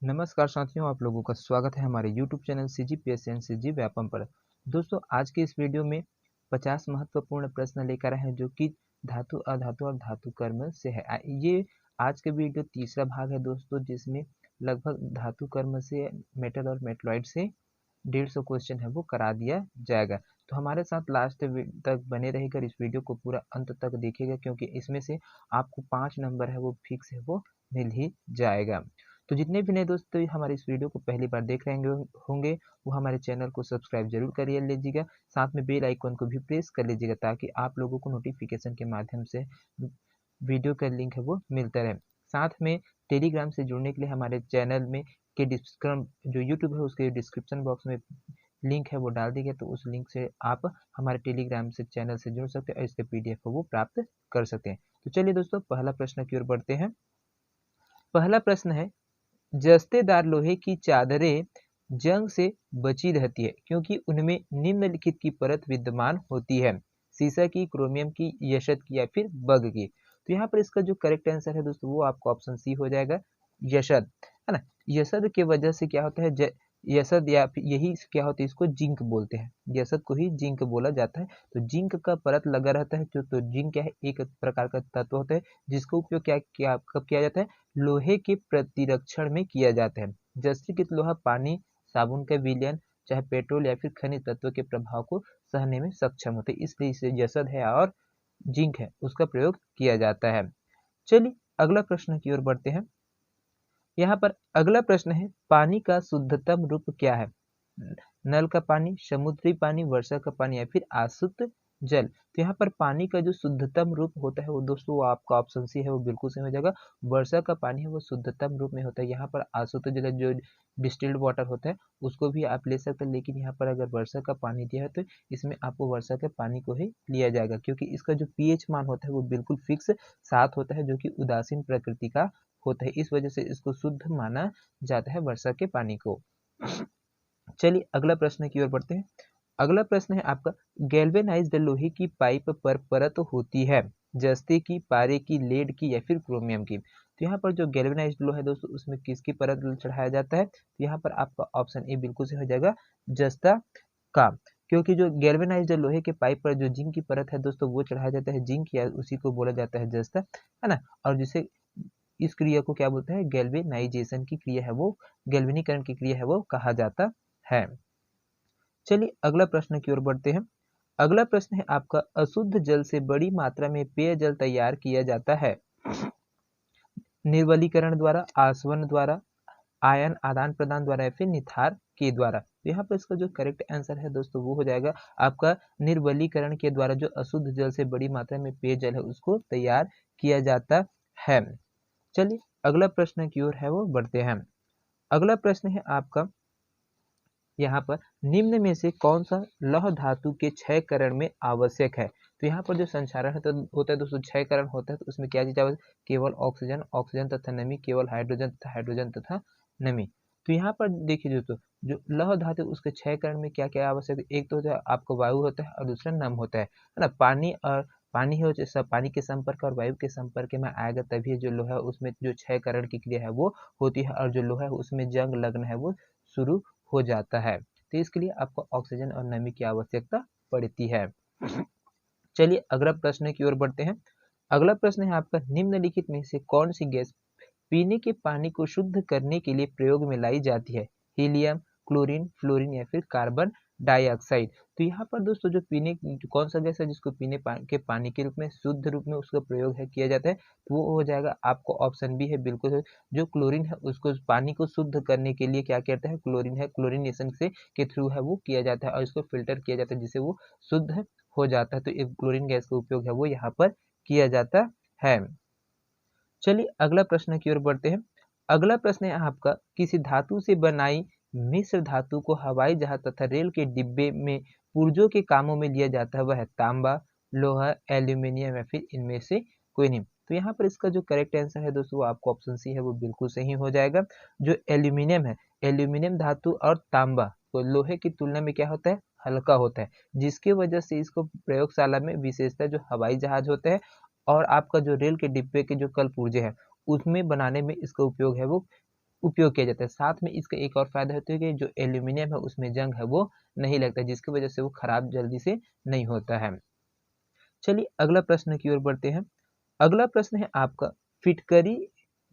नमस्कार साथियों, आप लोगों का स्वागत है हमारे YouTube channel CGPS and CG Vyapam पर। दोस्तों, आज के इस वीडियो में 50 महत्वपूर्ण प्रश्न लेकर आए हैं जो कि धातु, अधातु और धातु कर्म से है। ये आज के वीडियो तीसरा भाग है दोस्तों, जिसमें लगभग धातु कर्म से, मेटल और मेटलॉइड से 150 क्वेश्चन है वो करा दिया जाएगा। तो हमारे साथ लास्ट तक बने रहेगा, इस वीडियो को पूरा अंत तक देखिएगा, क्योंकि इसमें से आपको 5 नंबर है वो फिक्स है वो मिल ही जाएगा। तो जितने भी नए दोस्त हमारे इस वीडियो को पहली बार देख रहे होंगे, वो हमारे चैनल को सब्सक्राइब जरूर करिए लीजिएगा, साथ में बेल आइकन को भी प्रेस कर लीजिएगा ताकि आप लोगों को नोटिफिकेशन के माध्यम से वीडियो का लिंक है वो मिलता रहे। साथ में टेलीग्राम से जुड़ने के लिए हमारे चैनल में के डिस्क्रिप्शन, जो यूट्यूब है उसके डिस्क्रिप्शन बॉक्स में लिंक है वो डाल दी गया, तो उस लिंक से आप हमारे टेलीग्राम से चैनल से जुड़ सकते हैं और इसके PDF को वो प्राप्त कर सकते हैं। तो चलिए दोस्तों, पहला प्रश्न की ओर बढ़ते हैं। पहला प्रश्न है, जस्तेदार लोहे की चादरें जंग से बची रहती है क्योंकि उनमें निम्नलिखित की परत विद्यमान होती है। सीसा की, क्रोमियम की, यशत की या फिर बग की। तो यहाँ पर इसका जो करेक्ट आंसर है दोस्तों, वो आपको ऑप्शन सी हो जाएगा, यशत, है ना। यशत के वजह से क्या होता है, यशत या फिर यही क्या होता है, इसको जिंक बोलते हैं, यशत को ही जिंक बोला जाता है। तो जिंक का परत लगा रहता है, तो जिंक क्या है, एक प्रकार का तत्व होता है जिसका उपयोग कब किया जाता है, लोहे के प्रतिरक्षण में किया जाता है। जस्तीकृत लोहा पानी, साबुन का विलयन, चाहे पेट्रोल या फिर खनिज तत्व के प्रभाव को सहने में सक्षम होते हैं, इसलिए इसे जसद है और जिंक है उसका प्रयोग किया जाता है। चलिए अगला प्रश्न की ओर बढ़ते हैं। यहाँ पर अगला प्रश्न है, पानी का शुद्धतम रूप क्या है? नल का पानी, समुद्री पानी, वर्षा का पानी या फिर आसुत जल। तो यहाँ पर पानी का जो शुद्धतम रूप होता है वो दोस्तों, वो आपका ऑप्शन सी है वो बिल्कुल सही हो जाएगा। वर्षा का पानी है वो शुद्धतम रूप में होता है। यहाँ पर आसुत जल जो डिस्टिल्ड वाटर होता है उसको भी आप ले सकते हैं, लेकिन यहाँ पर अगर वर्षा का पानी दिया है तो इसमें आपको वर्षा के पानी को ही लिया जाएगा, क्योंकि इसका जो pH मान होता है वो बिल्कुल फिक्स 7 होता है, जो कि उदासीन प्रकृति का होता है। इस वजह से इसको शुद्ध माना जाता है वर्षा के पानी को। चलिए अगला प्रश्न की ओर बढ़ते हैं। अगला प्रश्न है आपका, गैल्वेनाइज्ड लोहे की पाइप पर परत होती है, जस्ते की, पारे की, लेड की या फिर क्रोमियम की। तो यहाँ पर जो गैल्वेनाइज्ड लोहा है दोस्तों, उसमें किसकी परत चढ़ाया जाता है? तो यहाँ पर आपका ऑप्शन ए बिल्कुल से हो जाएगा, जस्ता का। क्योंकि जो गैल्वेनाइज्ड लोहे के पाइप पर जो जिंक की परत है दोस्तों, वो चढ़ाया जाता है जिंक, या उसी को बोला जाता है जस्ता, है ना। और जिसे इस क्रिया को क्या बोलते हैं, गैल्वेनाइजेशन की क्रिया है वो, गैल्वेनीकरण की क्रिया है वो कहा जाता है। चलिए अगला प्रश्न की ओर बढ़ते हैं। अगला प्रश्न है आपका, अशुद्ध जल से बड़ी मात्रा में पेयजल तैयार किया जाता है, निर्वलीकरण द्वारा, आसवन द्वारा, आयन आदान प्रदान द्वारा या फिर निथार के द्वारा। तो यहाँ पर इसका जो करेक्ट आंसर है दोस्तों, वो हो जाएगा आपका निर्वलीकरण के द्वारा। जो अशुद्ध जल से बड़ी मात्रा में पेयजल है उसको तैयार किया जाता है। चलिए अगला प्रश्न की ओर है वो बढ़ते हैं। अगला प्रश्न है आपका, यहाँ पर निम्न में से कौन सा लौह धातु के क्षयकरण में आवश्यक है? तो यहाँ पर जो संक्षारण होता है दोस्तों, क्षयकरण होता है, तो उसमें क्या चीज आवश्यक? केवल ऑक्सीजन, ऑक्सीजन तथा नमी, केवल हाइड्रोजन तथा हाइड्रोजन तथा नमी। तो यहाँ पर देखिए दोस्तों, जो लौह धातु उसके क्षयकरण में क्या क्या आवश्यक है? एक तो आपको वायु होता है और दूसरा नम होता है ना। पानी और पानी हो, जैसा पानी के संपर्क और वायु के संपर्क में आएगा तभी जो लोहा है उसमें जो क्षयकरण की क्रिया है वो होती है, और जो लोहा है उसमें जंग लगना है वो शुरू हो जाता है। तो इसके लिए आपको ऑक्सीजन और नमी की आवश्यकता पड़ती है। चलिए अगला प्रश्न की ओर बढ़ते हैं। अगला प्रश्न है आपका, निम्नलिखित में से कौन सी गैस पीने के पानी को शुद्ध करने के लिए प्रयोग में लाई जाती है? हीलियम, क्लोरीन, फ्लोरीन या फिर कार्बन डाइऑक्साइड। तो यहाँ पर दोस्तों जो कौन सा गैस है जिसको पीने के पानी के रूप में, शुद्ध रूप में उसका प्रयोग है किया जाता है, तो वो हो जाएगा आपको ऑप्शन बी है बिल्कुल। जो क्लोरीन है उसको पानी को शुद्ध करने के लिए क्या कहते हैं, क्लोरीन है, क्लोरीनेशन से के थ्रू है वो किया जाता है और इसको फिल्टर किया जाता है जिससे वो शुद्ध हो जाता है। तो एक क्लोरीन गैस का उपयोग है वो यहाँ पर किया जाता है। चलिए अगला प्रश्न की ओर बढ़ते हैं। अगला प्रश्न है आपका, किसी धातु से बनाई मिश्र धातु को हवाई जहाज तथा रेल के डिब्बे में पुर्जों के कामों में लिया जाता है, वह है तांबा, लोहा, एल्यूमिनियम या फिर इनमें से कोई नहीं। तो यहाँ पर इसका जो करेक्ट आंसर है दोस्तों, वो आपको ऑप्शन सी है वो बिल्कुल सही हो जाएगा। जो एल्यूमिनियम है, एल्यूमिनियम धातु और तांबा तो लोहे की तुलना में क्या होता है, हल्का होता है, जिसकी वजह से इसको प्रयोगशाला में विशेषतः जो हवाई जहाज होते हैं और आपका जो रेल के डिब्बे के जो कल पुर्जे हैं उसमें बनाने में इसका उपयोग है वो उपयोग किया जाता है। साथ में इसका एक और फायदा होता है कि जो एल्यूमिनियम है उसमें जंग है वो नहीं लगता, जिसकी वजह से वो खराब जल्दी से नहीं होता है। चलिए अगला प्रश्न की ओर बढ़ते हैं। अगला प्रश्न है आपका, फिटकरी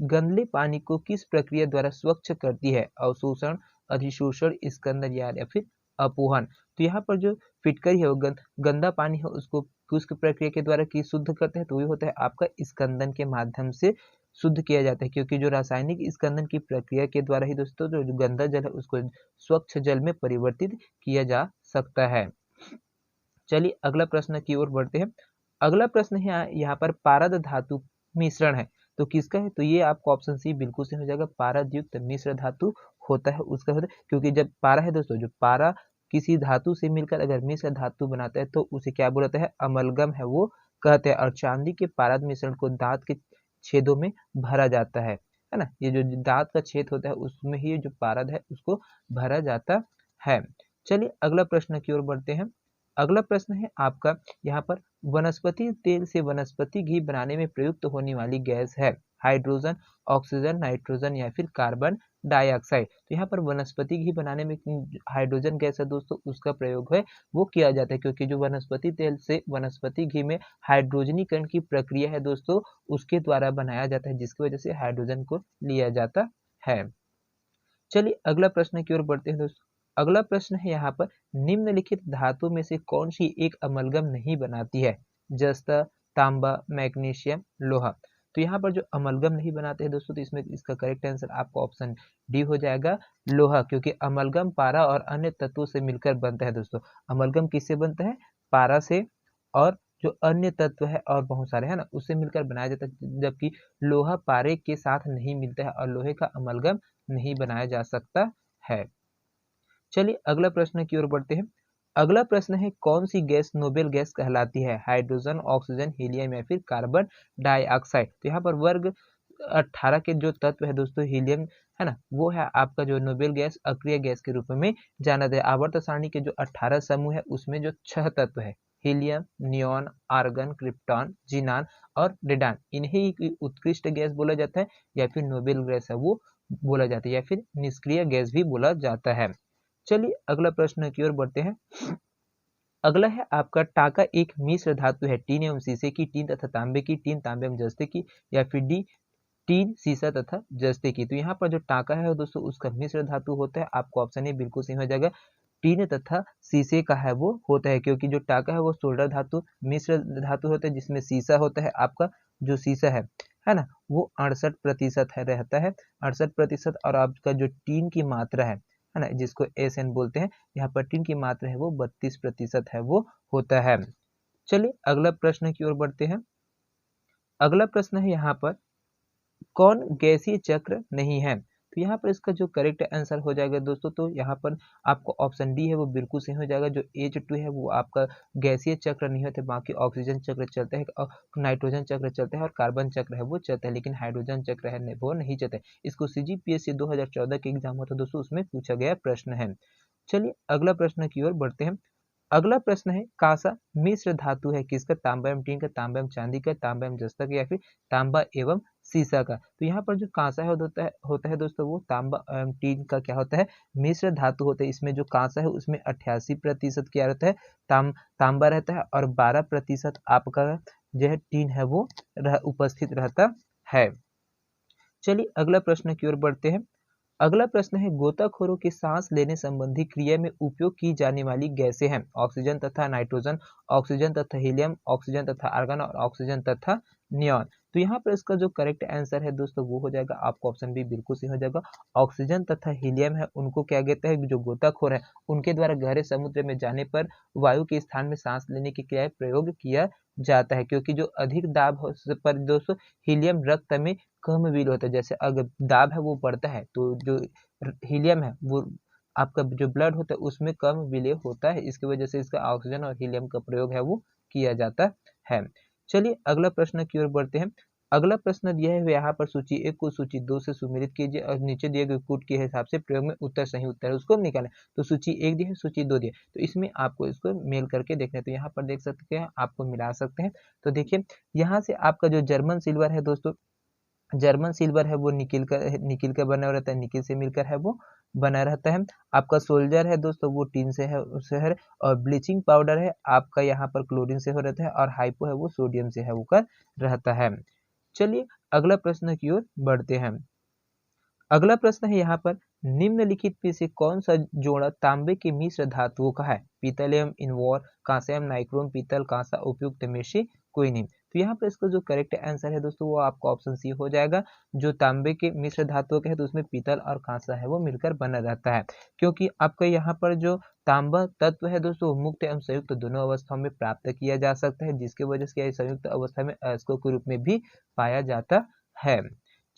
गंदले पानी को किस प्रक्रिया द्वारा स्वच्छ करती है? अवशोषण, अधिशोषण, स्कंदन या फिर अपोहन। तो यहाँ पर जो फिटकरी है वो गंदा पानी है उसको किस प्रक्रिया के द्वारा की शुद्ध करते हैं? तो ये होता है आपका स्कंदन के माध्यम से शुद्ध किया जाता है, क्योंकि जो रासायनिक स्कंदन की प्रक्रिया के द्वारा ही दोस्तों जो गंदा जल है उसको स्वच्छ जल में परिवर्तित किया जा सकता है। चलिए अगला प्रश्न की ओर बढ़ते हैं। अगला प्रश्न है यहाँ पर पारद धातु मिश्रण है, तो किसका है? तो ये आपको ऑप्शन सी बिल्कुल से हो जाएगा। पारद युक्त मिश्र धातु होता है उसका होता है, क्योंकि जब पारा है दोस्तों, जो पारा किसी धातु से मिलकर अगर मिश्र धातु बनाता है तो उसे क्या बोलता है? अमलगम है वो कहते हैं। और चांदी के पारद मिश्रण को दांत के छेदों में भरा जाता है ना। ये जो दांत का छेद होता है उसमें ही जो पारद है उसको भरा जाता है। चलिए अगला प्रश्न की ओर बढ़ते हैं। अगला प्रश्न है आपका यहाँ पर, वनस्पति तेल से वनस्पति घी बनाने में प्रयुक्त होने वाली गैस है हाइड्रोजन, ऑक्सीजन, नाइट्रोजन या फिर कार्बन डाइऑक्साइड। तो यहाँ पर वनस्पति घी बनाने में हाइड्रोजन गैस है दोस्तों, उसका प्रयोग है वो किया जाता है, क्योंकि जो वनस्पति तेल से वनस्पति घी में हाइड्रोजनीकरण की प्रक्रिया है दोस्तों उसके द्वारा बनाया जाता है, जिसकी वजह से हाइड्रोजन को लिया जाता है। चलिए अगला प्रश्न की ओर बढ़ते हैं दोस्तों। अगला प्रश्न है यहाँ पर, निम्नलिखित धातु में से कौन सी एक अमलगम नहीं बनाती है? जस्ता, तांबा, मैग्नीशियम, लोहा। तो यहाँ पर जो अमलगम नहीं बनाते हैं दोस्तों, तो इसमें इसका करेक्ट आंसर आपको ऑप्शन डी हो जाएगा, लोहा, क्योंकि अमलगम पारा और अन्य तत्वों से मिलकर बनता है दोस्तों। अमलगम किससे बनता है? पारा से, और जो अन्य तत्व है और बहुत सारे है ना उससे मिलकर बनाया जाता है, जबकि लोहा पारे के साथ नहीं मिलता है और लोहे का अमलगम नहीं बनाया जा सकता है। चलिए अगला प्रश्न की ओर बढ़ते हैं। अगला प्रश्न है, कौन सी गैस नोबेल गैस कहलाती है? हाइड्रोजन, ऑक्सीजन, हीलियम या फिर कार्बन डाइऑक्साइड। तो यहाँ पर वर्ग 18 के जो तत्व है दोस्तों, हीलियम है ना, वो है आपका जो नोबेल गैस अक्रिय गैस के रूप में जाना जाता है। आवर्त सारणी के जो 18 समूह है उसमें जो 6 तत्व है, helium, neon, argon, krypton, xenon और रेडान, इन्हें उत्कृष्ट गैस बोला जाता है या फिर नोबेल गैस है वो बोला जाता है, या फिर निष्क्रिय गैस भी बोला जाता है। चलिए अगला प्रश्न की ओर बढ़ते हैं। अगला है आपका, टाका एक मिश्र धातु है, टीन एवं शीशे की, टीन तथा तांबे की, टीन तांबे एवं जस्ते की, या फिर डी टीन शीशा तथा जस्ते की। तो यहाँ पर जो टाका है दोस्तों उसका मिश्र धातु होता है, आपको ऑप्शन ए बिल्कुल सही हो जाएगा, टीन तथा शीशे का है वो होता है, क्योंकि जो टाका है वो सोल्डर धातु मिश्र धातु होता है, जिसमें शीशा होता है आपका जो शीशा है ना, वो 68% है रहता है 68%, और आपका जो टीन की मात्रा है ना, जिसको एसएन बोलते हैं, यहाँ पर टीन की मात्रा है वो 32% है वो होता है। चलिए अगला प्रश्न की ओर बढ़ते हैं। अगला प्रश्न है यहाँ पर, कौन गैसीय चक्र नहीं है? तो यहाँ पर इसका जो करेक्ट आंसर हो जाएगा दोस्तों, तो यहाँ पर आपको ऑप्शन डी है वो बिल्कुल सही हो जाएगा। जो H2 है वो आपका गैसीय चक्र नहीं होता, बाकी ऑक्सीजन चक्र चलता है और नाइट्रोजन चक्र चलता है और कार्बन चक्र है वो चलता है, लेकिन हाइड्रोजन चक्र है वो नहीं चलता है। इसको CGPSC 2014 के एग्जाम हुआ था दोस्तों, उसमें पूछा गया प्रश्न है। चलिए अगला प्रश्न की ओर बढ़ते हैं। अगला प्रश्न है, कांसा मिश्र धातु है किसका? तांबा एवं टीन का, तांबा एवं चांदी का, तांबा एवं जस्ता का, या फिर तांबा एवं सीसा का। तो यहाँ पर जो कांसा है होता है दोस्तों, वो तांबा एवं टीन का क्या होता है? मिश्र धातु होता है। इसमें जो कांसा है उसमें 88% क्या रहता है? तांबा रहता है, और 12% आपका जो है टीन है वो उपस्थित रहता है। चलिए अगला प्रश्न की ओर बढ़ते हैं। अगला प्रश्न है, गोताखोरों के सांस लेने संबंधी क्रिया में उपयोग की जाने वाली गैसें हैं? ऑक्सीजन तथा नाइट्रोजन, ऑक्सीजन तथा हीलियम, ऑक्सीजन तथा आर्गन और ऑक्सीजन तथा नियॉन। तो यहाँ पर इसका जो करेक्ट आंसर है दोस्तों वो हो जाएगा, आपको ऑप्शन बी बिल्कुल सही हो जाएगा। ऑक्सीजन तथा हीलियम है उनको क्या कहते हैं? जो गोताखोर है उनके द्वारा गहरे समुद्र में जाने पर वायु के स्थान में सांस लेने की क्रिया प्रयोग किया जाता है, क्योंकि जो अधिक दाब पर दोस्तों हीलियम रक्त में कम विलीन होता है। जैसे अगर दाब है वो बढ़ता है तो जो हीलियम है वो आपका जो ब्लड होता है उसमें कम विलय होता है, इसकी वजह से इसका ऑक्सीजन और हीलियम का प्रयोग है वो किया जाता है। चलिए अगला प्रश्न की ओर बढ़ते हैं। अगला प्रश्न दिया है यहाँ पर, सूची 1 को सूची 2 से सुमेलित कीजिए और नीचे दिए गए कूट के हिसाब से प्रयोग में उत्तर सही उत्तर है उसको निकालें। तो सूची 1 दी है, सूची 2 दी है, तो इसमें आपको इसको मेल करके देखना है। तो यहाँ पर देख सकते हैं, आपको मिला सकते हैं। तो देखिए यहाँ से आपका जो जर्मन सिल्वर है दोस्तों, जर्मन सिल्वर है वो निकिल का बना रहता है, निकिल से मिलकर है वो बना रहता है। आपका सोल्जर है दोस्तों वो टीन से है उससे है। और ब्लीचिंग पाउडर है आपका यहाँ पर क्लोरीन से हो रहता है, और हाइपो है वो सोडियम से है वो कर रहता है। चलिए अगला प्रश्न की ओर बढ़ते हैं। अगला प्रश्न है यहाँ पर, निम्नलिखित में से कौन सा जोड़ा तांबे के मिश्र धातुओं का है? पीतल एवं इनवॉर, कांस्य एवं नाइक्रोम, पीतल कांसा उपयुक्त में से कोई नहीं। तो यहाँ पर इसका जो करेक्ट आंसर है दोस्तों वो आपका ऑप्शन सी हो जाएगा। जो तांबे के मिश्र धातुओं के है तो उसमें पीतल और कांसा है वो मिलकर बना रहता है, क्योंकि आपका यहाँ पर जो तांबा तत्व है दोस्तों मुक्त एवं संयुक्त दोनों अवस्थाओं में प्राप्त किया जा सकता है, जिसकी वजह से संयुक्त अवस्था में अयस्कों के रूप में भी पाया जाता है।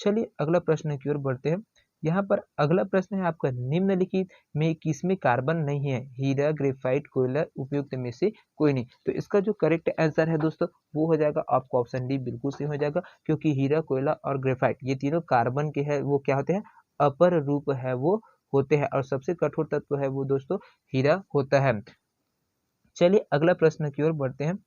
चलिए अगला प्रश्न की ओर बढ़ते हैं। यहाँ पर अगला प्रश्न है आपका, निम्नलिखित में किसमें कार्बन नहीं है? हीरा, ग्रेफाइट, कोयला उपयुक्त में से कोई नहीं। तो इसका जो करेक्ट आंसर है दोस्तों वो हो जाएगा आपका ऑप्शन डी, बिल्कुल सही हो जाएगा, क्योंकि हीरा, कोयला और ग्रेफाइट ये तीनों कार्बन के है वो क्या होते हैं? अपर रूप है वो होते हैं, और सबसे कठोर तत्व है वो दोस्तों हीरा होता है। चलिए अगला प्रश्न की ओर बढ़ते हैं।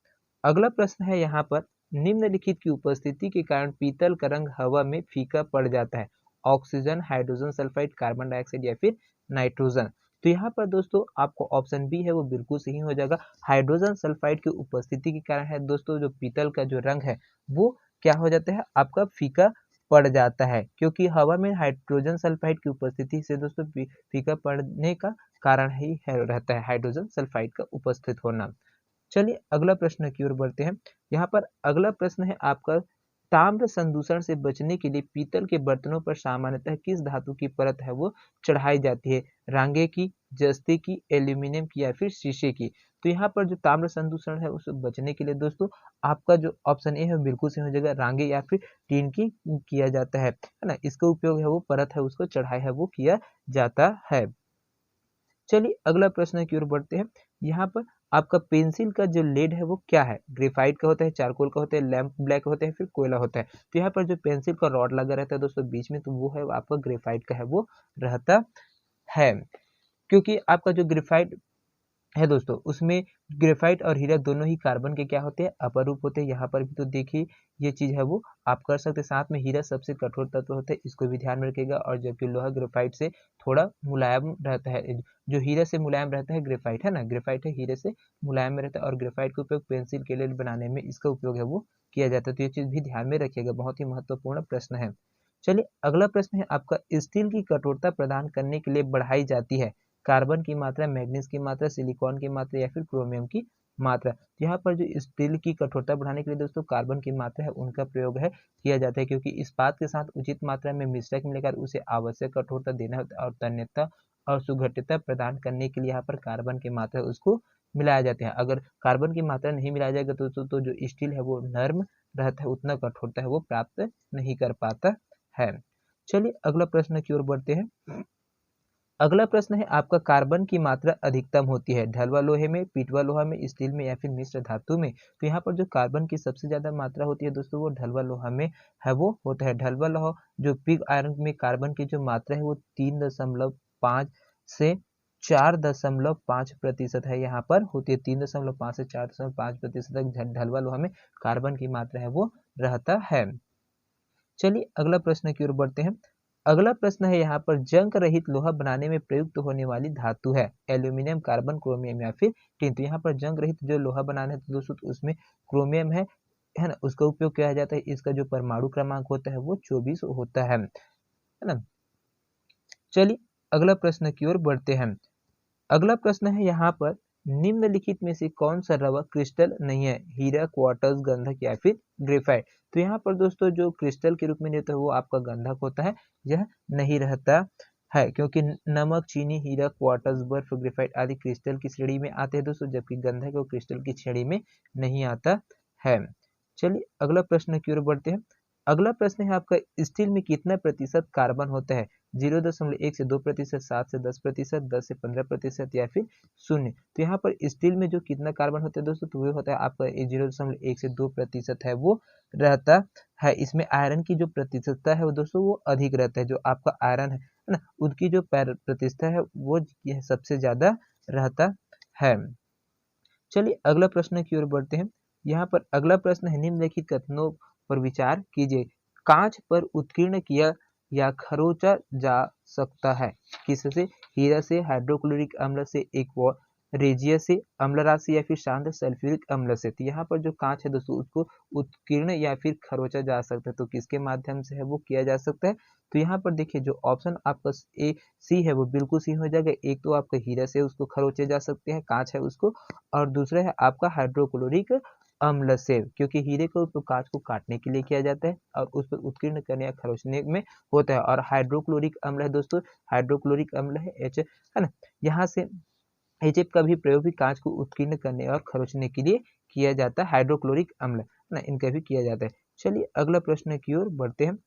अगला प्रश्न है यहाँ पर, निम्नलिखित की उपस्थिति के कारण पीतल का रंग हवा में फीका पड़ जाता है? Oxygen, hydrogen sulphide, carbon dioxide या फिर नाइट्रोजन। तो यहाँ पर दोस्तों आपको ऑप्शन बी है वो बिल्कुल सही हो जाएगा। हाइड्रोजन सल्फाइड की उपस्थिति के कारण है दोस्तों जो पीतल का जो रंग है वो क्या हो जाता है? आपका फीका पड़ जाता है, क्योंकि हवा में हाइड्रोजन सल्फाइड की उपस्थिति से दोस्तों फीका पड़ने का कारण ही है रहता है हाइड्रोजन सल्फाइड का उपस्थित होना। चलिए अगला प्रश्न की ओर बढ़ते हैं। यहाँ पर अगला प्रश्न है आपका, ताम्र संदूषण से बचने के लिए पीतल के बर्तनों पर सामान्यतः किस धातु की परत है वो चढ़ाई जाती है? रांगे की, जस्ते की, एल्यूमिनियम की या फिर शीशे की। तो यहाँ पर जो ताम्र संदूषण है उससे बचने के लिए दोस्तों आपका जो ऑप्शन ए है बिल्कुल सही हो जाएगा, रांगे या फिर टीन की किया जाता है ना। इसका उपयोग है वो परत है उसको चढ़ाई है वो किया जाता है। चलिए अगला प्रश्न की ओर बढ़ते हैं। यहाँ पर आपका पेंसिल का जो लेड है वो क्या है? ग्रेफाइट का होता है, चारकोल का होता है, लैंप ब्लैक होता है, फिर कोयला होता है। तो यहाँ पर जो पेंसिल का रॉड लगा रहता है दोस्तों बीच में, तो वो है आपका ग्रेफाइट का है वो रहता है, क्योंकि आपका जो ग्रेफाइट है दोस्तों उसमें ग्रेफाइट और हीरा दोनों ही कार्बन के क्या होते हैं? अपर रूप होते हैं। यहाँ पर भी तो देखिए ये चीज है वो आप कर सकते हैं। साथ में हीरा सबसे कठोर तत्व होता है, इसको भी ध्यान में रखिएगा। और जबकि लोहा ग्रेफाइट से थोड़ा मुलायम रहता है, जो हीरा से मुलायम रहता है ग्रेफाइट है ना, ग्रेफाइट है हीरे से मुलायम में रहता है, और ग्रेफाइट का उपयोग पेंसिल के लिए बनाने में इसका उपयोग है वो किया जाता है। तो ये चीज भी ध्यान में रखिएगा, बहुत ही महत्वपूर्ण प्रश्न है। चलिए अगला प्रश्न है आपका, स्टील की कठोरता प्रदान करने के लिए बढ़ाई जाती है कार्बन की मात्रा, मैग्नीज की मात्रा, सिलिकॉन की मात्रा या फिर क्रोमियम की मात्रा। तो यहाँ पर जो स्टील की कठोरता बढ़ाने के लिए दोस्तों कार्बन की मात्रा है उनका प्रयोग है किया जाता है, क्योंकि इस्पात के साथ उचित मात्रा में मिश्रक मिलाकर उसे आवश्यक कठोरता देना होता है, और तन्यता और सुघट्यता प्रदान करने के लिए यहाँ पर कार्बन की मात्रा उसको मिलाया जाता है। अगर कार्बन की मात्रा नहीं मिलाया जाएगा तो जो स्टील है वो नर्म रहता है, उतना कठोरता है वो प्राप्त नहीं कर पाता है। चलिए अगला प्रश्न की ओर बढ़ते हैं। अगला प्रश्न है आपका, कार्बन की मात्रा अधिकतम होती है ढलवा लोहे में, पीटवा लोहा में, स्टील में या फिर मिश्र धातु में? तो यहाँ पर जो कार्बन की सबसे ज्यादा मात्रा होती है दोस्तों वो ढलवा लोहा में है वो होता है। ढलवा लोहा जो पिग आयरन में कार्बन की जो मात्रा है वो 3.5 से 4.5% है यहाँ पर होती है। 3.5 से 4.5% तक ढलवा लोहा में कार्बन की मात्रा है वो रहता है। चलिए अगला प्रश्न की ओर बढ़ते हैं। अगला प्रश्न है यहाँ पर, जंग रहित लोहा बनाने में प्रयुक्त होने वाली धातु है? एल्यूमिनियम, कार्बन, क्रोमियम या फिर टिन। तो यहाँ पर जंग रहित जो लोहा बनाना है तो दोस्तों तो उसमें क्रोमियम है ना, उसका उपयोग किया जाता है। इसका जो परमाणु क्रमांक होता है वो 24 होता है ना। चलिए अगला प्रश्न की ओर बढ़ते हैं। अगला प्रश्न है यहाँ पर, निम्नलिखित में से कौन सा रवा क्रिस्टल नहीं है? हीरा, क्वार्ट्ज, गंधक या फिर ग्रेफाइट। तो यहाँ पर दोस्तों जो क्रिस्टल के रूप में रहता है वो आपका गंधक होता है, यह नहीं रहता है, क्योंकि नमक, चीनी, हीरा, क्वार्ट्ज, बर्फ, ग्रेफाइट आदि क्रिस्टल की श्रेणी में आते हैं दोस्तों, जबकि गंधक वो क्रिस्टल की श्रेणी में नहीं आता है। चलिए अगला प्रश्न की ओर बढ़ते हैं। अगला प्रश्न है आपका, स्टील में कितना प्रतिशत कार्बन होता है? 0.1 से 2%, 7 से 10%, 10 से 15% या फिर शून्य। तो यहाँ पर स्टील में जो कितना कार्बन होता है दोस्तों तो वो होता है आपका 0.1 से 2% है वो रहता है। इसमें आयरन की जो प्रतिशतता है वो दोस्तों वो अधिक रहता है, जो आपका आयरन है ना उनकी जो प्रतिशतता है वो यह सबसे ज्यादा रहता है। चलिए अगला प्रश्न की ओर बढ़ते हैं। यहाँ पर अगला प्रश्न है, निम्नलिखित कथनों पर विचार कीजिए। कांच पर उत्कीर्ण किया या खरोचा जा सकता है? किससे? हीरा से, हाइड्रोक्लोरिक अम्ल से, एक्वा रेजिया से, अम्ल राशि या फिर शांत सल्फ्यूरिक अम्ल से। तो यहाँ पर जो कांच है दोस्तों उसको उत्कीर्ण या फिर खरोचा जा सकता है, तो किसके माध्यम से है वो किया जा सकता है? तो यहाँ पर देखिए जो ऑप्शन आपका ए सी है वो बिल्कुल सही हो जाएगा। एक तो आपका हीरा से उसको खरोचे जा सकते हैं, कांच है उसको, और दूसरा है आपका हाइड्रोक्लोरिक अम्ल से, क्योंकि हीरे को तो कांच को काटने के लिए किया जाता है और उस पर उत्कीर्ण करने या खरोचने में होता है। और हाइड्रोक्लोरिक अम्ल है दोस्तों, हाइड्रोक्लोरिक अम्ल है एच, है ना, यहाँ से एचएफ का भी प्रयोग भी कांच को उत्कीर्ण करने और खरोचने के लिए किया जाता है, हाइड्रोक्लोरिक अम्ल, है ना, इनका भी किया जाता है। चलिए अगला प्रश्न की ओर बढ़ते हैं।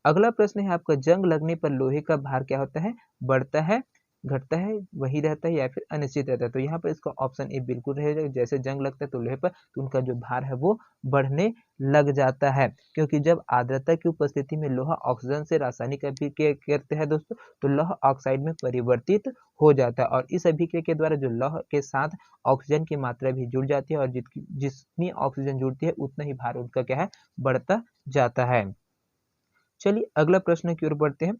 अगला प्रश्न है आपका, जंग लगने पर लोहे का भार क्या होता है? बढ़ता है, घटता है, वही रहता है या फिर अनिश्चित रहता है? तो यहाँ पर इसका ऑप्शन ए बिल्कुल रहेगा। जैसे जंग लगता है तो लोहे पर, तो उनका जो भार है वो बढ़ने लग जाता है, क्योंकि जब आर्द्रता की उपस्थिति में लोहा ऑक्सीजन से रासायनिक अभिक्रिया करते हैं दोस्तों, तो लौह ऑक्साइड में परिवर्तित हो जाता है, और इस अभिक्रिया के द्वारा जो लौह के साथ ऑक्सीजन की मात्रा भी जुड़ जाती है, और जितनी ऑक्सीजन जुड़ती है उतना ही भार उनका क्या है, बढ़ता जाता है। चलिए अगला प्रश्न की ओर बढ़ते हैं।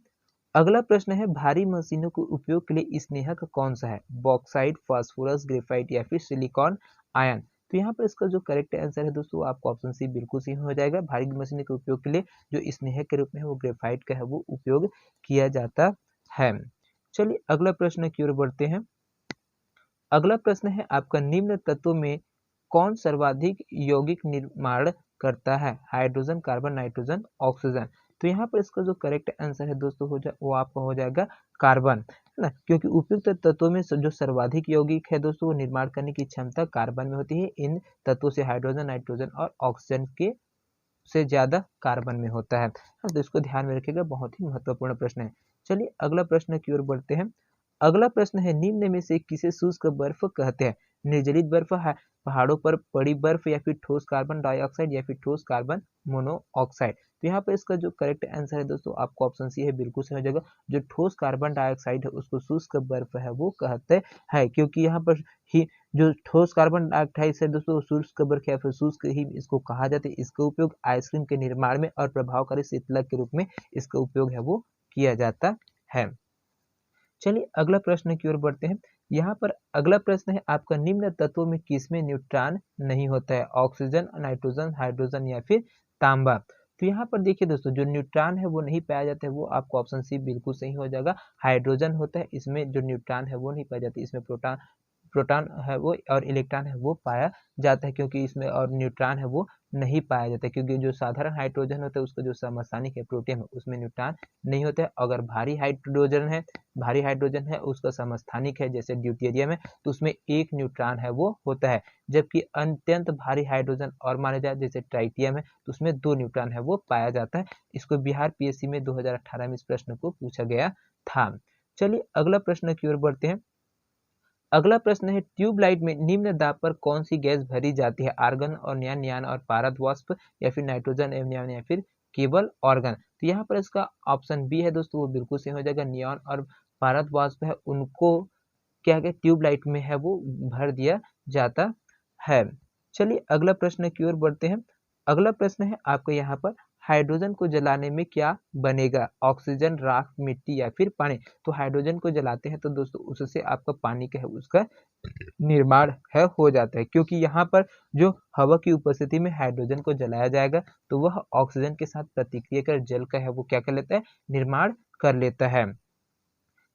अगला प्रश्न है, भारी मशीनों के उपयोग के लिए स्नेहक कौन सा है? बॉक्साइट, फास्फोरस, ग्रेफाइट या फिर सिलिकॉन आयन? तो यहाँ पर इसका जो करेक्ट आंसर है दोस्तों आपको ऑप्शन सी बिल्कुल सही हो जाएगा। भारी मशीनों के उपयोग के लिए जो स्नेहक के रूप में है वो ग्रेफाइट का है वो उपयोग किया जाता है। चलिए अगला प्रश्न की ओर बढ़ते हैं। अगला प्रश्न है आपका, निम्न तत्वों में कौन सर्वाधिक यौगिक निर्माण करता है? Hydrogen, carbon, nitrogen, oxygen? तो यहाँ पर इसका जो करेक्ट आंसर है दोस्तों वो आपका हो जाएगा कार्बन, है ना, क्योंकि उपयुक्त तत्वों में जो सर्वाधिक यौगिक है दोस्तों वो निर्माण करने की क्षमता कार्बन में होती है। इन तत्वों से हाइड्रोजन, नाइट्रोजन और ऑक्सीजन के से ज्यादा कार्बन में होता है। हाँ, तो इसको ध्यान में रखिएगा, बहुत ही महत्वपूर्ण प्रश्न है। चलिए अगला प्रश्न की ओर बढ़ते हैं। अगला प्रश्न है, निम्न में से किसे शुष्क बर्फ कहते हैं? निर्जलित बर्फ है, पहाड़ों पर पड़ी बर्फ, या फिर ठोस कार्बन डाइऑक्साइड, या फिर ठोस कार्बन मोनोऑक्साइड? तो यहाँ पर इसका जो करेक्ट आंसर है दोस्तों आपको ऑप्शन सी है बिल्कुल सही हो जाएगा। जो ठोस कार्बन डाइऑक्साइड है उसको शुष्क बर्फ है वो कहते हैं, क्योंकि यहाँ पर ही जो ठोस कार्बन डाइऑक्साइड है दोस्तों शुष्क बर्फ या फिर शुष्क ही इसको कहा जाता है। इसका उपयोग आइसक्रीम के निर्माण में और प्रभावकारी शीतलक के रूप में इसका उपयोग है वो किया जाता है। चलिए अगला प्रश्न की ओर बढ़ते हैं। यहाँ पर अगला प्रश्न है आपका, निम्न तत्वों में किसमें न्यूट्रॉन नहीं होता है? ऑक्सीजन, नाइट्रोजन, हाइड्रोजन या फिर तांबा? तो यहाँ पर देखिए दोस्तों जो न्यूट्रॉन है वो नहीं पाया जाता है, वो आपको ऑप्शन सी बिल्कुल सही हो जाएगा। हाइड्रोजन होता है, इसमें जो न्यूट्रॉन है वो नहीं पाया जाता, इसमें प्रोटॉन प्रोटॉन है वो और इलेक्ट्रॉन है वो पाया जाता है, क्योंकि इसमें और न्यूट्रॉन है वो नहीं पाया जाता है, क्योंकि जो साधारण हाइड्रोजन होता है उसका जो समस्थानिक है प्रोटियम है उसमें न्यूट्रॉन नहीं होता है। अगर भारी हाइड्रोजन है उसका समस्थानिक है जैसे ड्यूटेरियम है, तो उसमें एक न्यूट्रॉन है वो होता है। जबकि अत्यंत भारी हाइड्रोजन और माना जाए जैसे ट्राइटियम है तो उसमें 2 न्यूट्रॉन है वो पाया जाता है। इसको बिहार पीएससी में 2018 में इस प्रश्न को पूछा गया था। चलिए अगला प्रश्न की ओर बढ़ते हैं। अगला प्रश्न है, ट्यूबलाइट में निम्न दाब पर कौन सी गैस भरी जाती है? आर्गन और नियान और पारद वाष्प, या फिर नाइट्रोजन एवं नियान, या फिर केवल ऑर्गन? तो यहाँ पर इसका ऑप्शन बी है दोस्तों वो बिल्कुल सही हो जाएगा। नियान और पारद वाष्प है उनको क्या क्या ट्यूबलाइट में है वो भर दिया जाता है। चलिए अगला प्रश्न की ओर बढ़ते हैं। अगला प्रश्न है आपका यहाँ पर, हाइड्रोजन को जलाने में क्या बनेगा? ऑक्सीजन, राख, मिट्टी या फिर पानी? तो हाइड्रोजन को जलाते हैं तो दोस्तों उससे आपका पानी का है उसका निर्माण है हो जाता है, क्योंकि यहाँ पर जो हवा की उपस्थिति में हाइड्रोजन को जलाया जाएगा तो वह ऑक्सीजन के साथ प्रतिक्रिया कर जल का है वो क्या कर लेता है, निर्माण कर लेता है।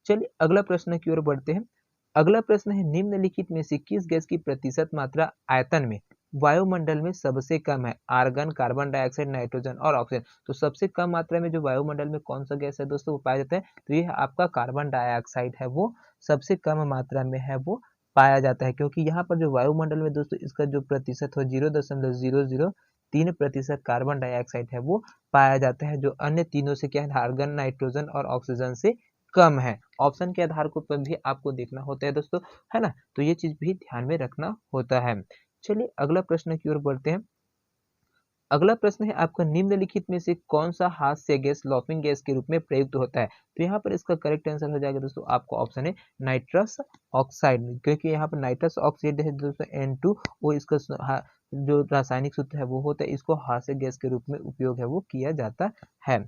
चलिए अगला प्रश्न की ओर बढ़ते हैं। अगला प्रश्न है, निम्नलिखित में से किस गैस की प्रतिशत मात्रा आयतन में वायुमंडल में सबसे कम है? आर्गन, कार्बन डाइऑक्साइड, नाइट्रोजन और ऑक्सीजन? तो सबसे कम मात्रा में जो वायुमंडल में कौन सा गैस है दोस्तों वो पाया जाता है? तो ये आपका कार्बन डाइऑक्साइड है वो सबसे कम मात्रा में है वो पाया जाता है, क्योंकि यहाँ पर जो वायुमंडल में दोस्तों इसका जो प्रतिशत हो 0.003% कार्बन डाइऑक्साइड है वो पाया जाता है, जो अन्य तीनों से क्या है, आर्गन, नाइट्रोजन और ऑक्सीजन से कम है। ऑप्शन के आधार पर भी आपको देखना होता है दोस्तों, है ना, तो ये चीज भी ध्यान में रखना होता है। चलिए अगला प्रश्न की ओर बढ़ते हैं। अगला प्रश्न है आपका, निम्नलिखित में से कौन सा हास्य गैस लॉफिंग गैस के रूप में प्रयुक्त होता है? तो यहाँ पर इसका करेक्ट आंसर हो जाएगा दोस्तों आपका ऑप्शन है नाइट्रस ऑक्साइड, क्योंकि यहाँ पर नाइट्रस ऑक्साइड है दोस्तों N2, वो इसका जो रासायनिक सूत्र है वो होता है, इसको हास्य गैस के रूप में उपयोग है वो किया जाता है।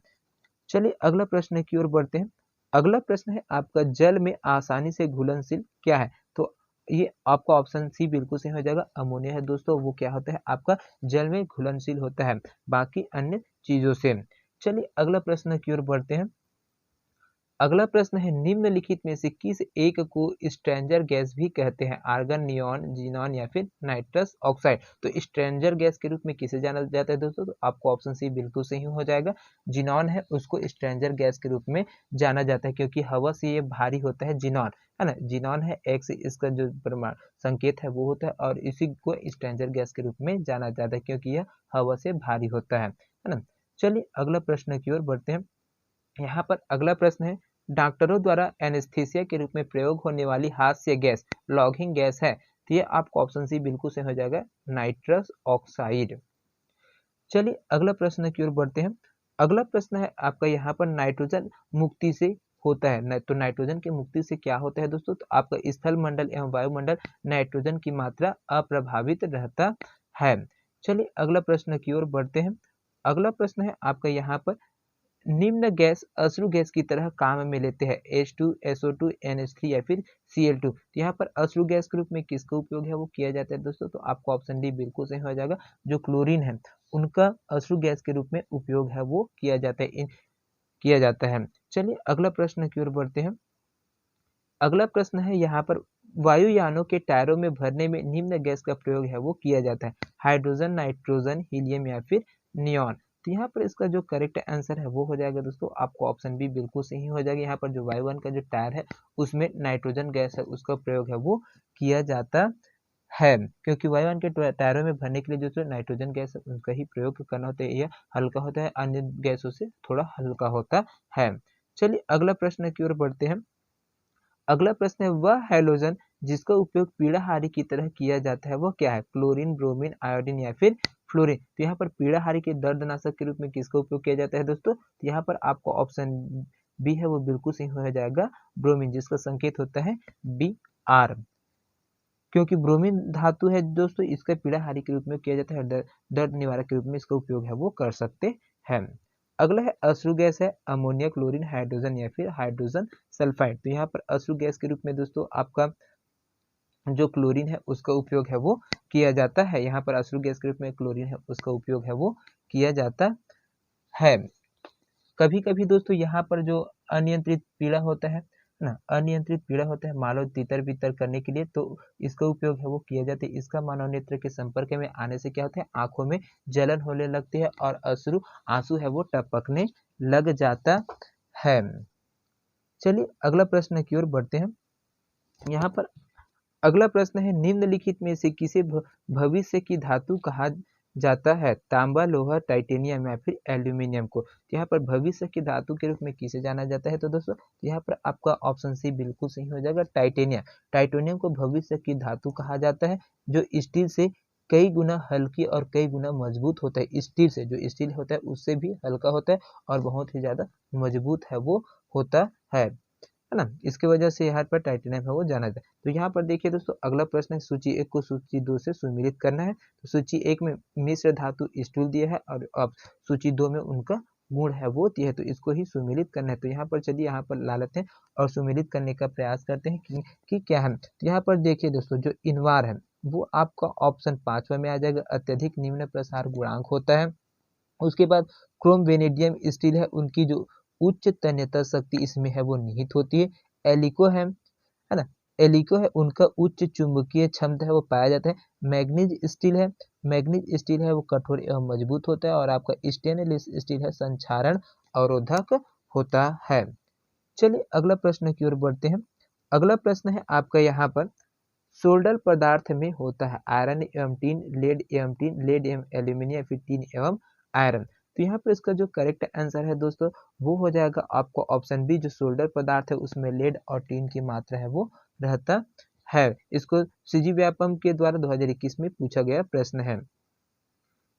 चलिए अगला प्रश्न की ओर बढ़ते हैं। अगला प्रश्न है आपका, जल में आसानी से घुलनशील क्या है? तो ये आपका ऑप्शन सी बिल्कुल सही हो जाएगा, अमोनिया है दोस्तों। वो क्या होता है आपका, जल में घुलनशील होता है बाकी अन्य चीजों से। चलिए अगला प्रश्न की ओर बढ़ते हैं। अगला प्रश्न है, निम्नलिखित में से किस एक को स्ट्रेंजर गैस भी कहते हैं? आर्गन, नियॉन, जीनॉन या फिर नाइट्रस ऑक्साइड। तो स्ट्रेंजर गैस के रूप में किसे जाना जाता है दोस्तों? तो आपको ऑप्शन सी बिल्कुल सही हो जाएगा, जीनॉन है उसको स्ट्रेंजर गैस के रूप में जाना जाता है, क्योंकि हवा से ये भारी होता है जीनॉन, है ना। जीनॉन है एक्स, इसका जो परमाणु संकेत है वो होता है, और इसी को स्ट्रेंजर गैस के रूप में जाना जाता है क्योंकि यह हवा से भारी होता है ना। चलिए अगला प्रश्न की ओर बढ़ते हैं। यहाँ पर अगला प्रश्न है, डॉक्टरों द्वारा एनेस्थीसिया के रूप में प्रयोग होने वाली हास्य गैस लॉगिंग गैस है? तो ये आपको ऑप्शन सी बिल्कुल सही हो जाएगा, नाइट्रस ऑक्साइड। चलिए अगला प्रश्न की ओर बढ़ते हैं। अगला प्रश्न है आपका, यहाँ पर नाइट्रोजन मुक्ति से होता है, तो नाइट्रोजन की मुक्ति से क्या होता है दोस्तों? तो आपका स्थल मंडल एवं वायुमंडल नाइट्रोजन की मात्रा अप्रभावित रहता है। चलिए अगला प्रश्न की ओर बढ़ते हैं। अगला प्रश्न है आपका, यहाँ पर निम्न गैस अश्रु गैस की तरह काम में लेते हैं? H2, SO2, NH3 या फिर Cl2। तो यहाँ पर अश्रु गैस के रूप में किसका उपयोग है वो किया जाता है दोस्तों? तो आपको ऑप्शन डी बिल्कुल सही हो जाएगा, जो क्लोरीन है उनका अश्रु गैस के रूप में उपयोग है वो किया जाता है, किया जाता है। चलिए अगला प्रश्न की ओर बढ़ते हैं। अगला प्रश्न है यहाँ पर, वायुयानों के टायरों में भरने में निम्न गैस का प्रयोग है वो किया जाता है? हाइड्रोजन, नाइट्रोजन, हीलियम या फिर नियॉन। तो यहाँ पर इसका जो करेक्ट आंसर है वो हो जाएगा दोस्तों आपको ऑप्शन बी बिल्कुल सही हो जाएगा। यहाँ पर जो वायुयान का जो टायर है उसमें नाइट्रोजन गैस है उसका प्रयोग है वो किया जाता है, क्योंकि वायुयान के टायरों में भरने के लिए जो नाइट्रोजन गैस है उनका ही प्रयोग करना होता है, यह हल्का होता है, अन्य गैसों से थोड़ा हल्का होता है। चलिए अगला प्रश्न की ओर बढ़ते हैं। अगला प्रश्न है, वह हैलोजन जिसका उपयोग पीड़ाहारी की तरह किया जाता है वो क्या है? क्लोरीन, ब्रोमीन, आयोडीन या फिर फ्लोरीन। तो यहाँ पर पीड़ाहारी के दर्दनाशक के रूप में किसका उपयोग किया जाता है दोस्तों? तो यहाँ पर आपको ऑप्शन बी है वो बिल्कुल सही हो जाएगा, ब्रोमीन, जिसका संकेत होता है Br, क्योंकि ब्रोमीन धातु है दोस्तों, इसका पीड़ाहारी के रूप में किया जाता है, दर्द निवारक के रूप में इसका उपयोग है वो कर सकते हैं। अगला है अश्रु गैस है, अमोनिया, क्लोरीन, हाइड्रोजन या फिर हाइड्रोजन सल्फाइड। तो यहाँ पर अश्रु गैस के रूप में दोस्तों आपका जो क्लोरीन है उसका उपयोग है वो किया जाता है। यहाँ पर अश्रु गैस के रूप में क्लोरीन है उसका उपयोग है वो किया जाता है। कभी कभी दोस्तों यहाँ पर जो अनियंत्रित पीड़ा होता है ना, अनियंत्रित पीड़ा होता है मानव तितर बितर करने के लिए, तो इसका उपयोग है वो किया जाता है। इसका मानव नेत्र के संपर्क में आने से क्या होता है, आंखों में जलन होने लगती है और अश्रु आंसू है वो टपकने लग जाता है। चलिए अगला प्रश्न की ओर बढ़ते हैं। यहाँ पर अगला प्रश्न है, निम्नलिखित में से किसे भविष्य की धातु कहा जाता है? तांबा, लोहा, टाइटेनियम या फिर एल्यूमिनियम को। तो यहाँ पर भविष्य की धातु के रूप में किसे जाना जाता है? तो दोस्तों यहाँ पर आपका ऑप्शन सी बिल्कुल सही हो जाएगा, टाइटेनियम। टाइटेनियम को भविष्य की धातु कहा जाता है, जो स्टील से कई गुना हल्की और कई गुना मजबूत होता है। स्टील से, जो स्टील होता है उससे भी हल्का होता है और बहुत ही ज्यादा मजबूत है वो होता है ना। इसकी वजह से यहाँ पर टाइटेनियम है वो जाना जाता है। तो यहाँ पर देखिए दोस्तों, अगला प्रश्न है, सूची 1 को सूची 2 से सुमेलित करना है। तो सूची 1 में मिश्र धातु स्टूल दिया है और अब सूची 2 में उनका गुण है वो दिया है, तो इसको ही सुमेलित करना है। तो यहाँ पर चलिए यहाँ पर ला लेते हैं और सुमेलित करने का प्रयास करते हैं कि क्या है। तो यहाँ पर देखिए दोस्तों, जो इनवार है वो आपका ऑप्शन 5वां में आ जाएगा, अत्यधिक निम्न प्रसार गुणांक होता है। उसके बाद क्रोम वेनेडियम स्टील है, उनकी जो उच्च तन्यता शक्ति इसमें है वो निहित होती है। एलिको है ना, एलिको है उनका उच्च चुंबकीय क्षमता है वो पाया जाता है। मैग्नीज स्टील है, मैग्नीज स्टील है वो कठोर एवं मजबूत होता है। और आपका स्टेनलेस स्टील है संक्षारण अवरोधक होता है। चलिए अगला प्रश्न की ओर बढ़ते हैं। अगला प्रश्न है आपका, यहाँ पर सोल्डर पदार्थ में होता है आयरन एवं टीन, लेड एवं टीन, लेड एवं एल्यूमिनियम, फिर टीन एवं आयरन। तो यहाँ पर इसका जो करेक्ट आंसर है दोस्तों वो हो जाएगा आपको ऑप्शन बी, जो सोल्डर पदार्थ है उसमें लेड और टीन की मात्रा है वो रहता है। इसको सीजी व्यापम के द्वारा 2021 में पूछा गया प्रश्न है।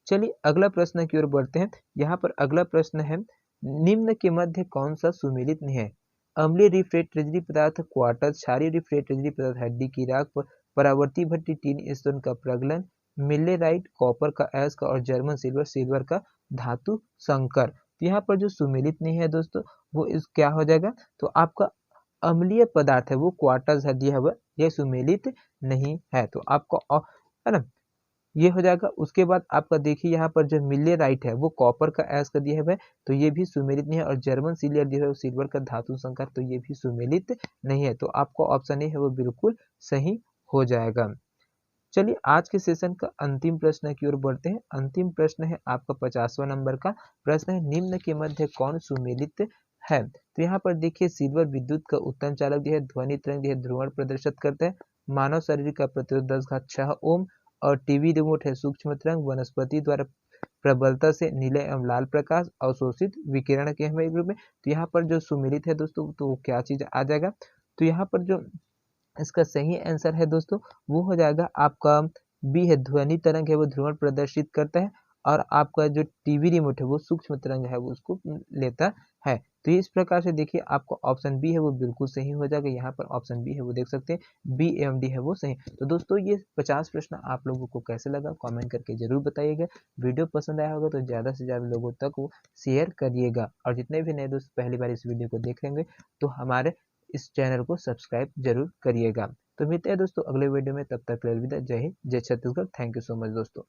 चलिए अगला प्रश्न की ओर बढ़ते हैं। यहाँ पर अगला प्रश्न है, निम्न के मध्य कौन सा सुमेलित नहीं है? अम्लीय रिफ्रेक्टरी पदार्थ क्वार्टज, क्षारीय रिफ्रेक्टरी पदार्थ हड्डी की राख, परावर्ती भट्टी टिन स्टोन का प्रगलन, मिल्लेराइट कॉपर का अयस्क और जर्मन सिल्वर सिल्वर का धातु संकर। तो यहाँ पर जो सुमेलित नहीं है दोस्तों वो इस क्या हो जाएगा, तो आपका अम्लीय पदार्थ है वो क्वार्टज है दिया हुआ, यह सुमेलित नहीं है, तो आपका है ना ये हो जाएगा। उसके बाद आपका देखिए यहाँ पर जो मिल्लेराइट है वो कॉपर का अयस्क दिया हुआ है, तो ये भी सुमेलित नहीं है, और जर्मन सिल्वर दिया हुआ है सिल्वर का धातु संकर, तो ये भी सुमेलित नहीं है, तो आपका ऑप्शन ए है वो बिल्कुल सही हो जाएगा। चलिए आज के सेशन का अंतिम प्रश्न की ओर बढ़ते हैं। अंतिम प्रश्न है आपका 50वां नंबर का प्रश्न है, निम्न के मध्य कौन सुमेलित है? तो यहाँ पर देखिए सिल्वर विद्युत का उत्तम चालक दिया है, ध्वनि तरंग दिया है, ध्रुवण प्रदर्शित करता है, मानव शरीर का प्रतिरोध 10⁻6 ओम, और टीवी रिमोट है सूक्ष्म तरंग, वनस्पति द्वारा प्रबलता से नीले एवं लाल प्रकाश, अवशोषित विकिरण के हमें रूप में। तो यहाँ पर जो सुमेलित है दोस्तों तो वो क्या चीज आ जाएगा, तो यहाँ पर जो इसका सही आंसर है दोस्तों वो हो जाएगा आपका बी है, ध्वनि तरंग है वो ध्रुवण प्रदर्शित करता है, और आपका जो टीवी रिमोट है वो सूक्ष्म तरंग है वो उसको लेता है। तो इस प्रकार से देखिए आपका ऑप्शन बी है वो बिल्कुल सही हो जाएगा। यहाँ पर ऑप्शन बी है वो देख सकते हैं, बी एवं डी है वो सही। तो दोस्तों ये 50 प्रश्न आप लोगों को कैसे लगा कमेंट करके जरूर बताइएगा। वीडियो पसंद आया होगा तो ज़्यादा से ज़्यादा लोगों तक वो शेयर करिएगा, और जितने भी नए दोस्त पहली बार इस वीडियो को देख लेंगे तो हमारे इस चैनल को सब्सक्राइब जरूर करिएगा। तो मिलते हैं दोस्तों अगले वीडियो में, तब तक के लिए अलविदा। जय हिंद, जय Chhattisgarh. Thank you so much दोस्तों।